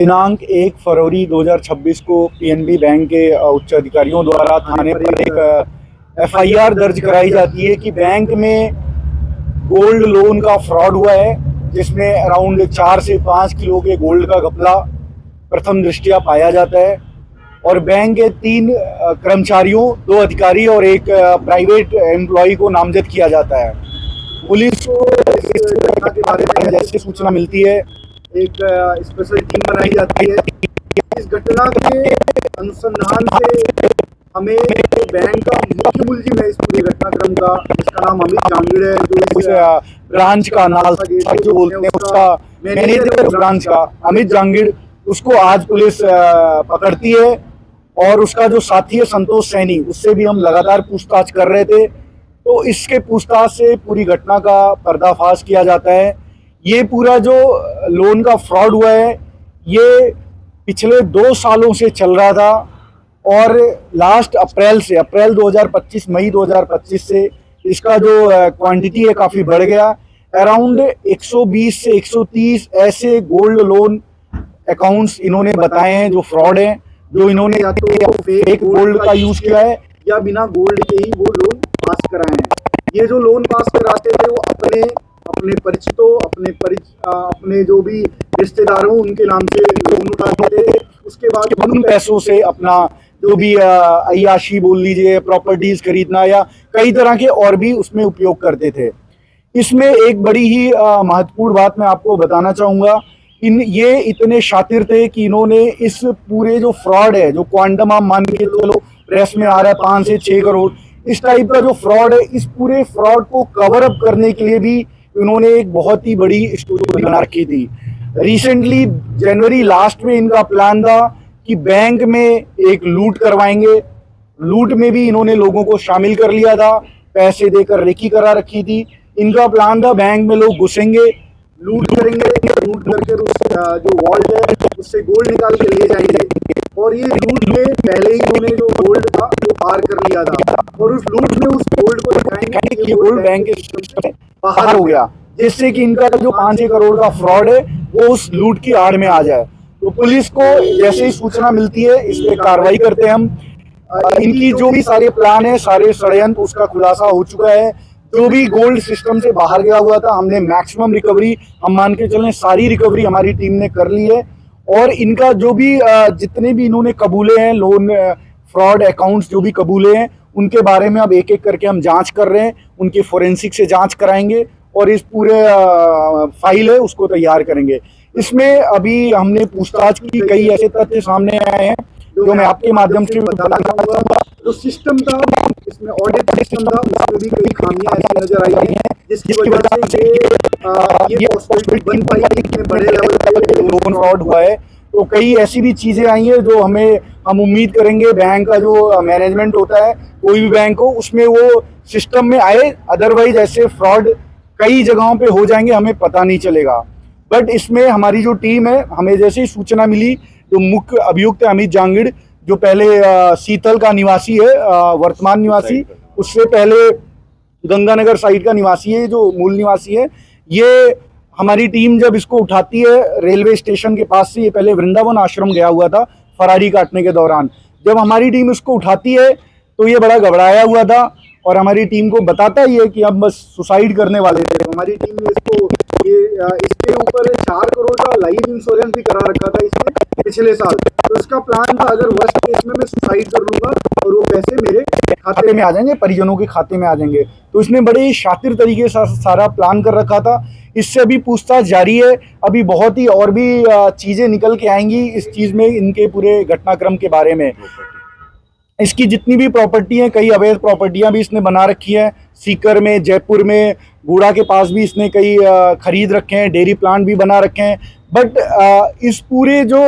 दिनांक 1 फरवरी 2026 को PNB bank के उच्च अधिकारियों द्वारा थाने पर एक एफआईआर दर्ज कराई जाती है कि बैंक में गोल्ड लोन का फ्रॉड हुआ है, जिसमें अराउंड 4 से 5 किलो के गोल्ड का घपला प्रथम दृष्टया पाया जाता है और बैंक के 3 कर्मचारियों, 2 अधिकारी और एक प्राइवेट एम्प्लॉय को नामजद किया जाता है। पुलिस को इस घटना के बारे में जैसे सूचना मिलती है, एक स्पेशल टीम बनाई जाती है। इस घटना के अनुसंधान से हमें बैंक का मुख्य मुलजिम है इस पूरे घटनाक्रम का, जिसका नाम अमित जांगिड़ है, जो इस ब्रांच का नाल जो बोलते हैं उसका मैनेजर ब्रांच का अमित जांगिड़, उसको आज पुलिस पकड़ती है। और उसका जो साथी है संतोष सैनी, उससे भी हम लगातार पूछताछ कर रहे थे। तो इसके पूछताछ से पूरी घटना का पर्दाफाश किया जाता है। ये पूरा जो लोन का फ्रॉड हुआ है, ये पिछले 2 सालों से चल रहा था और लास्ट अप्रैल 2025, मई 2025 से इसका जो क्वांटिटी है काफ़ी बढ़ गया। अराउंड 120 से 130 ऐसे गोल्ड लोन अकाउंट्स इन्होंने बताए हैं जो फ्रॉड हैं, जो इन्होंने या तो फेक गोल्ड का यूज़ किया है या बिना गोल्ड के ही वो लोन पास कराए हैं। ये जो लोन पास कराते थे वो अपने परिचितों, अपने जो भी रिश्तेदारों उनके नाम से लोन उठाते थे। उसके बाद उन पैसों से अपना जो भी अय्याशी बोल लीजिए, प्रॉपर्टीज खरीदना या कई तरह के और भी उसमें उपयोग करते थे। इसमें एक बड़ी ही महत्वपूर्ण बात मैं आपको बताना चाहूँगा, ये इतने शातिर थे कि इन्होंने इस पूरे जो फ्रॉड है, जो क्वांटम आप मान के चलो प्रेस में आ रहा है 5 से 6 करोड़, इस टाइप का जो फ्रॉड है, इस पूरे फ्रॉड को कवर अप करने के लिए भी उन्होंने एक बहुत ही बड़ी स्टोरी बना रखी थी। रिसेंटली जनवरी लास्ट में इनका प्लान था कि बैंक में एक लूट करवाएंगे। लूट में भी इन्होंने लोगों को शामिल कर लिया था, पैसे देकर रेकी करा रखी थी। इनका प्लान था बैंक में लोग घुसेंगे, लूट करेंगे, लूट करके उस जो वॉल्ट है उससे गोल्ड निकाल के ले जाएंगे। और ये लूट में पहले ही इन्होंने जो गोल्ड था वो पार कर लिया था और उस लूट में उस गोल्ड को दिखाएंगे कि गोल्ड बैंक के सिस्टम से बाहर हो गया, जिससे कि इनका जो 5-6 करोड़ का फ्रॉड है वो उस लूट की आड़ में आ जाए। तो पुलिस को जैसे ही सूचना मिलती है इस पे कार्रवाई करते हैं हम। इनकी जो भी सारे प्लान है, सारे षड्यंत्र, उसका खुलासा हो चुका है। जो भी गोल्ड सिस्टम से बाहर गया हुआ था, हमने मैक्सिमम रिकवरी, हम मान के चलें सारी रिकवरी हमारी टीम ने कर ली है। और इनका जो भी जितने भी इन्होंने कबूले हैं लोन फ्रॉड अकाउंट्स जो भी कबूले हैं, उनके बारे में अब एक एक करके हम जांच कर रहे हैं, उनकी फोरेंसिक से जांच कराएंगे और इस पूरे फाइल है उसको तैयार करेंगे। इसमें अभी हमने पूछताछ की, कई ऐसे तथ्य सामने आए हैं जो मैं आपके माध्यम से बताना चाहूँगा। जो सिस्टम था, इसमें ऑडिट सिस्टम था, उसमें भी कई खामियां ऐसी नजर आई हैं जिसकी वजह से ये पॉसिबिलिटी बन पाई कि इतने बड़े लेवल पे लोन फ्रॉड हुआ है। तो कई ऐसी भी चीजें आई हैं जो हम उम्मीद करेंगे बैंक का जो मैनेजमेंट होता है कोई भी बैंक हो, उसमें वो सिस्टम में आए। अदरवाइज ऐसे फ्रॉड कई जगहों पे हो जाएंगे, हमें पता नहीं चलेगा। बट इसमें हमारी जो टीम है, हमें जैसे ही सूचना मिली, जो मुख्य अभियुक्त है अमित जांगिड़, जो पहले सीतल का निवासी है, वर्तमान निवासी, उससे पहले गंगानगर साइड का निवासी है, जो मूल निवासी है, ये हमारी टीम जब इसको उठाती है रेलवे स्टेशन के पास से, ये पहले वृंदावन आश्रम गया हुआ था फरारी काटने के दौरान। जब हमारी टीम इसको उठाती है तो ये बड़ा घबराया हुआ था और हमारी टीम को बताता ही है कि अब बस सुसाइड करने वाले थे। हमारी टीम ने इसके ऊपर 4 करोड़ का लाइफ इंश्योरेंस भी करा रखा था इसने पिछले साल। तो इसका प्लान था अगर वर्स्ट केस में मैं सुसाइड कर लूंगा और वो पैसे मेरे खाते में आ जाएंगे, परिजनों के खाते में आ जाएंगे। तो इसने बड़े ही शातिर तरीके से सारा प्लान कर रखा था। इससे अभी पूछताछ जारी है, अभी बहुत ही और भी चीजें निकल के आएंगी इस चीज में, इनके पूरे घटनाक्रम के बारे में। इसकी जितनी भी प्रॉपर्टी हैं, कई अवैध प्रॉपर्टियां भी इसने बना रखी हैं। सीकर में, जयपुर में, गूड़ा के पास भी इसने कई खरीद रखे हैं, डेयरी प्लांट भी बना रखे हैं। बट इस पूरे जो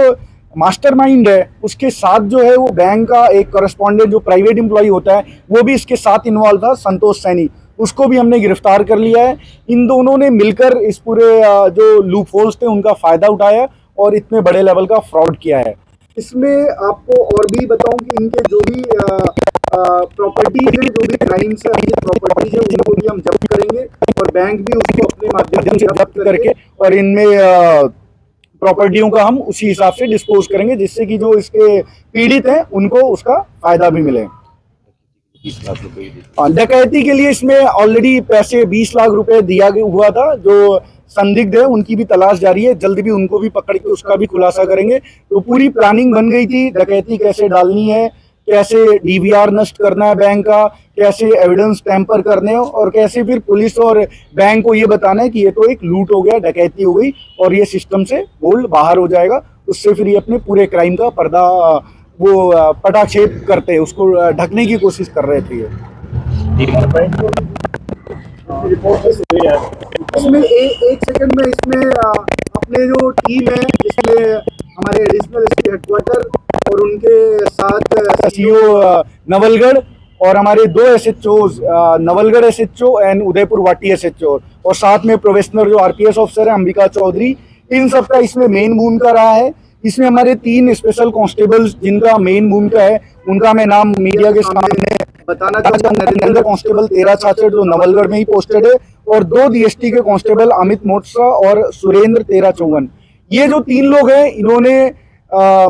मास्टरमाइंड है उसके साथ जो है वो बैंक का एक करस्पॉन्डेंट जो प्राइवेट एम्प्लॉय होता है वो भी इसके साथ इन्वॉल्व था, संतोष सैनी, उसको भी हमने गिरफ्तार कर लिया है। इन दोनों ने मिलकर इस पूरे जो लूप होल्स थे उनका फायदा उठाया और इतने बड़े लेवल का फ्रॉड किया है। इसमें आपको और भी बताऊं कि इनके जो भी प्रॉपर्टीज है, जो भी क्राइम्स है, प्रॉपर्टीज है, उनको भी हम जब्त करेंगे और बैंक भी उसको अपने माध्यम से जब्त करके और इनमें प्रॉपर्टियों का हम उसी हिसाब से डिस्पोज करेंगे, जिससे कि जो इसके पीड़ित हैं उनको उसका फायदा भी मिले। 20 लाख रुपए डकैती के लिए इसमें ऑलरेडी पैसे 20 लाख रुपए दिया हुआ था। जो संदिग्ध है उनकी भी तलाश जारी है, जल्द भी उनको भी पकड़ के उसका भी खुलासा करेंगे। तो पूरी प्लानिंग बन गई थी, डकैती कैसे डालनी है, कैसे डीवीआर नष्ट करना है बैंक का, कैसे एविडेंस टैंपर करने हैं, और कैसे फिर पुलिस और बैंक को ये बताना है कि ये तो एक लूट हो गया, डकैती हो गई और ये सिस्टम से गोल्ड बाहर हो जाएगा। उससे फिर ये अपने पूरे क्राइम का पर्दा वो पटाक्षेप करते हैं, उसको ढकने की कोशिश कर रहे थे। इसमें एक सेकंड में इसमें अपने जो टीम है, इसमें हमारे एडिशनल एसपी हेडक्वार्टर और उनके साथ सीओ नवलगढ़ और हमारे 2 SHOs, Nawalgarh SHO and Udaipur वाटी एसएचओ, और साथ में प्रोफेशनल जो आरपीएस ऑफिसर है अंबिका चौधरी, इन सबका इसमें मेन भूमिका रहा है। इसमें हमारे 3 स्पेशल कांस्टेबल्स जिनका मेन भूमिका है, उनका मैं नाम मीडिया के सामने बताना चाहता हूँ। नरेंद्र कांस्टेबल 13 छात्र जो नवलगढ़ में ही पोस्टेड है, और 2 डीएसटी के कांस्टेबल अमित मोटसा और सुरेंद्र 1354। ये जो 3 लोग हैं, इन्होंने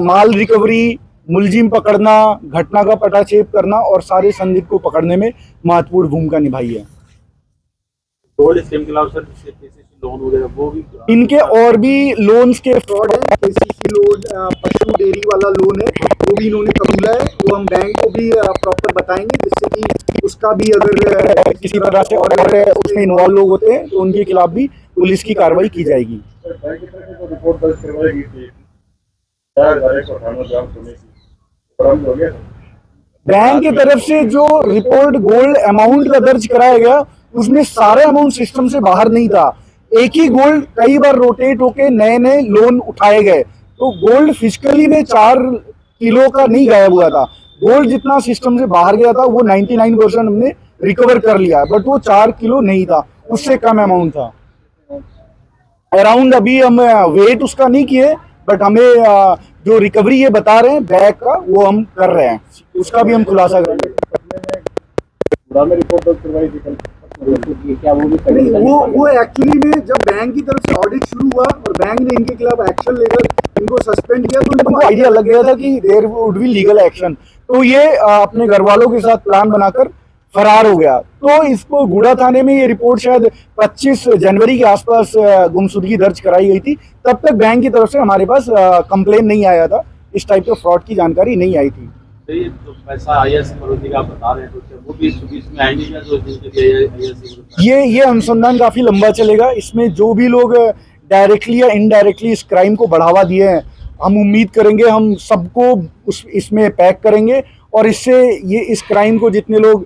माल रिकवरी, मुलजिम पकड़ना, घटना का पटाक्षेप करना और सारे संदिग्ध को पकड़ने में महत्वपूर्ण भूमिका निभाई है। लोन वगैरह वो भी इनके और भी लोन्स के फ्रॉड है, केसीसी लोन, पशु डेयरी वाला लोन है, वो भी इन्होंने कबूला है। वो हम बैंक को भी प्रॉपर बताएंगे, जिससे कि उसका भी अगर किसी तरह से और उसमें इन्वॉल्व लोग होते हैं तो उनके खिलाफ भी पुलिस की कार्रवाई की जाएगी। बैंक की तरफ से जो रिपोर्ट गोल्ड अमाउंट का दर्ज कराया गया, उसमें सारा अमाउंट सिस्टम से बाहर नहीं था। एक ही गोल्ड कई बार रोटेट होके नए नए लोन उठाए गए, तो गोल्ड फिजिकली में 4 किलो का नहीं गायब हुआ था। गोल्ड जितना सिस्टम से बाहर गया था वो 99% हमने रिकवर कर लिया, बट वो 4 किलो नहीं था, उससे कम अमाउंट था अराउंड। अभी हम वेट उसका नहीं किए, बट हमें जो रिकवरी ये बता रहे हैं बैग का, वो हम कर रहे हैं, उसका भी हम खुलासा करेंगे। वो एक्चुअली में जब बैंक की तरफ से ऑडिट शुरू हुआ और बैंक ने इनके खिलाफ एक्शन लेकर इनको सस्पेंड किया, तो इनको आइडिया लग गया था कि there would be legal action, तो ये अपने घर वालों के साथ प्लान बनाकर फरार हो गया। तो इसको गुड़ा थाने में ये रिपोर्ट शायद 25 जनवरी के आसपास गुमशुदगी दर्ज कराई गई थी। तब तक बैंक की तरफ से हमारे पास कंप्लेन नहीं आया था, इस टाइप के फ्रॉड की जानकारी नहीं आई थी। तो पैसा आईएएस का बता रहे हैं, तो वो भी इसमें आएंगे क्या? जो ये अनुसंधान काफी लंबा चलेगा। इसमें जो भी लोग डायरेक्टली या इनडायरेक्टली इस क्राइम को बढ़ावा दिए हैं, हम उम्मीद करेंगे हम सबको इसमें पैक करेंगे, और इससे ये इस क्राइम को जितने लोग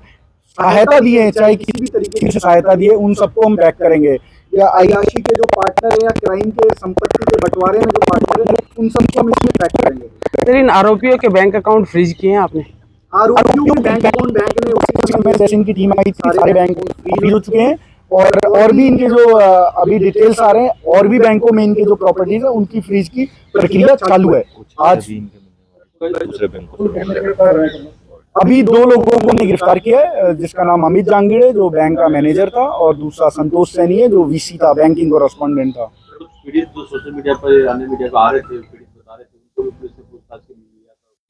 सहायता दिए हैं, चाहे किसी भी तरीके से सहायता दिए, उन सबको हम पैक करेंगे। या अय्याशी के जो पार्टनर है या क्राइम के संपत्ति के बंटवारे में जो पार्टनर है, उन सबको हम इसमें पैक करेंगे। सर, इन आरोपियों के बैंक अकाउंट फ्रीज किए हैं आपने? आरोपियों के बैंक अकाउंट बैंक ने उसी समय जैसे इनकी टीम आई थी, सारे बैंक फ्रीज हो चुके हैं, और भी इनके जो अभी डिटेल्स आ रहे हैं, और भी बैंकों में इनके जो प्रॉपर्टीज है उनकी फ्रीज की प्रक्रिया चालू है। आज अभी 2 लोगों को हमने गिरफ्तार किया है, जिसका नाम अमित जांगीड़ है जो बैंक का मैनेजर था, और दूसरा संतोष सैनी है जो वीसी था, बैंकिंग कॉरेस्पॉन्डेंट था। पीड़ित जो सोशल मीडिया पर अन्य मीडिया पर आ रहे थे, पीड़ित बता रहे थे, उनको भी पुलिस से पूछताछ के लिए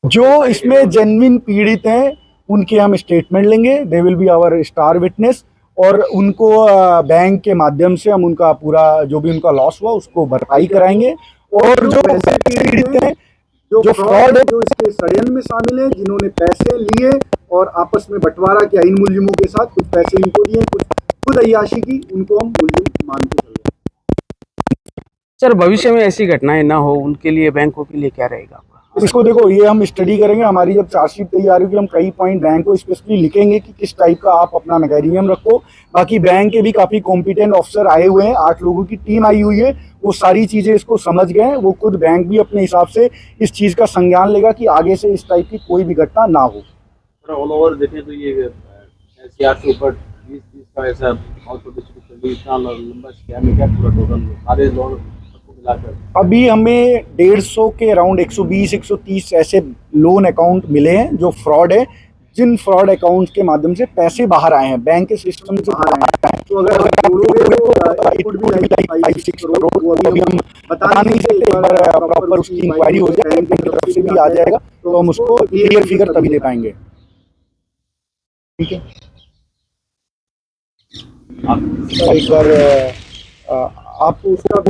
जो इसमें जेन्युइन पीड़ित हैं उनके हम स्टेटमेंट लेंगे, they will be our star witness, और उनको बैंक के माध्यम से हम उनका पूरा जो भी उनका लॉस हुआ उसको भरपाई कराएंगे। और जो पैसे पीड़ित हैं, जो फ्रॉड है, जो इसके षड्यंत्र में शामिल है, जिन्होंने पैसे लिए और आपस में बंटवारा किया इन मुलजिमों के साथ, कुछ पैसे इनको दिए, कुछ खुद अय्याशी की, उनको हम मुलजिम मान के चल रहे हैं। सर, भविष्य में ऐसी घटनाएं ना हो उनके लिए बैंकों के लिए क्या रहेगा? इसको देखो, ये हम स्टडी करेंगे। हमारी जब चार्जशीट तैयार होगी, हम कई पॉइंट बैंक को स्पेशली लिखेंगे कि किस टाइप का आप अपना मैकेनिज्म रखो। बाकी बैंक के भी काफ़ी कॉम्पिटेंट ऑफिसर आए हुए हैं, 8 लोगों की टीम आई हुई है, वो सारी चीज़ें इसको समझ गए हैं। वो खुद बैंक भी अपने हिसाब से इस चीज़ का संज्ञान लेगा कि आगे से इस टाइप की कोई भी घटना ना हो। ऑल ओवर देखें तो ये एससीआर से ऊपर 20 का ऐसा इतना लंबा स्कैम है क्या? पूरा टोटल सारे लोन अभी हमें 150 के अराउंड 120-130 ऐसे लोन अकाउंट मिले हैं जो फ्रॉड है, जिन फ्रॉड अकाउंट्स के माध्यम से पैसे बाहर आए हैं, बैंक के सिस्टम से बाहर आए हैं, तो अगर आप जोड़ोगे तो it would be like 5-6 crore. वो अभी हम बता नहीं सकते, एक बार प्रॉपर उसकी इंक्वायरी हो जाए, बैंक की तरफ से भी आ जाएगा तो हम उसको क्लियर फिगर तभी दे पाएंगे। ठीक है, आप एक बार आप उसका